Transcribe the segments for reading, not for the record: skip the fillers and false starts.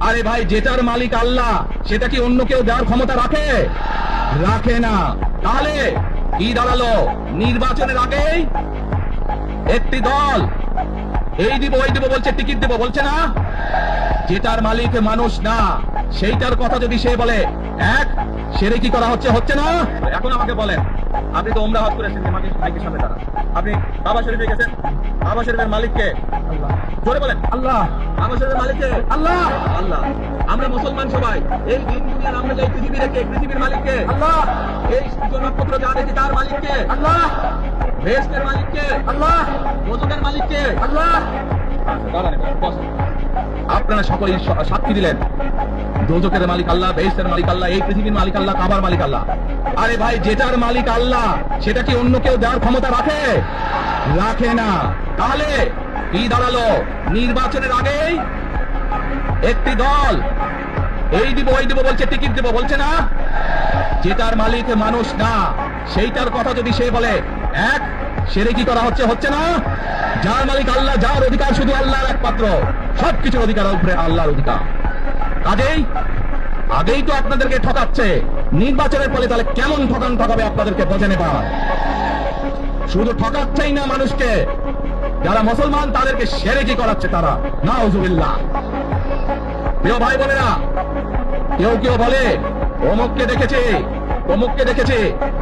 আরে ভাই, যেটার মালিক আল্লাহ সেটা কি অন্য কেউ দেওয়ার ক্ষমতা রাখে? রাখে না। তাহলে কি দাঁড়ালো? নির্বাচনের আগেই একটি দল এই দিব ওই দিব বলছে, টিকিট দেব বলছে না। যেটার মালিক মানুষ না, সেইটার কথা যদি সে বলে এক, সেরে কি করা হচ্ছে? হচ্ছে না। এখন আমাকে বলেন, আপনি তো ওমরা হজ করেছেন, মাইকের সামনে দাঁড়ান, আপনি কাবা শরীফে গেছেন, কাবা শরীফের মালিককে? আল্লাহ। জোরে বলেন আল্লাহ। কাবা শরীফের মালিককে? আল্লাহ। আল্লাহ। আমরা মুসলমান সবাই এই দিন দুনিয়ার আমরা যাই পৃথিবী রেখে, পৃথিবীর মালিককে? আল্লাহ। এই নক্ষত্র যা দেখি তার মালিককে? আল্লাহ। বেহেশতের মালিককে? আল্লাহ। দোজখের মালিককে? আল্লাহ। আপনারা সকলেই সাক্ষী দিলেন, দোজখের মালিক আল্লাহ, বেহেশতের মালিক আল্লাহ, এই পৃথিবীর মালিক আল্লাহ, কাবার মালিক আল্লাহ। আরে ভাই, যেটার মালিক আল্লাহ সেটা কি অন্য কেউ দেওয়ার ক্ষমতা রাখে? রাখে না। তাহলে কি দাঁড়ালো? নির্বাচনের আগেই একটি দল এই দিব ওই দিব বলছে, টিকিট দেব বলছে না। যেটার মালিক মানুষ না, সেইটার কথা যদি সে বলে এক, সেরে কি করা হচ্ছে? হচ্ছে না। যার মালিক আল্লাহ, যার অধিকার শুধু আল্লাহর একমাত্র, সবকিছুর অধিকার উপরে আল্লাহর অধিকার। কাজেই আগেই তো আপনাদেরকে ঠকাচ্ছে, নির্বাচনের ফলে তাহলে কেমন ঠকাবে আপনাদেরকে বোঝে নেবা। শুধু ঠকাচ্ছেই না মানুষকে, যারা মুসলমান তাদেরকে শিরকি করাচ্ছে তারা। নাউজুবিল্লাহ। প্রিয় ভাই বোনেরা, কেউ কেউ বলে অমুককে দেখেছে, অমুককে দেখেছে,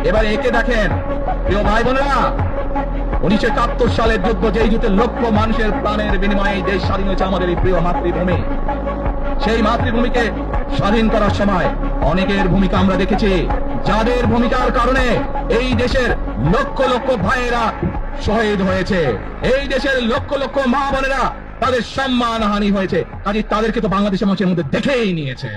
এবার একে দেখেন। প্রিয় ভাই বোনেরা, 1971 সালের যুদ্ধ, যেই যুদ্ধে লক্ষ মানুষের প্রাণের বিনিময়ে দেশ স্বাধীন হয়েছে, আমাদের এই প্রিয় মাতৃভূমি, সেই মাতৃভূমিকে স্বাধীন করার সময় অনেকের ভূমিকা আমরা দেখেছি, যাদের ভূমিকার কারণে এই দেশের লক্ষ লক্ষ ভাইয়েরা শহীদ হয়েছে, এই দেশের লক্ষ লক্ষ মা বোনেরা তাদের সম্মানহানি হয়েছে। কাজে তাদেরকে তো বাংলাদেশের মানুষের মধ্যে দেখেই নিয়েছে।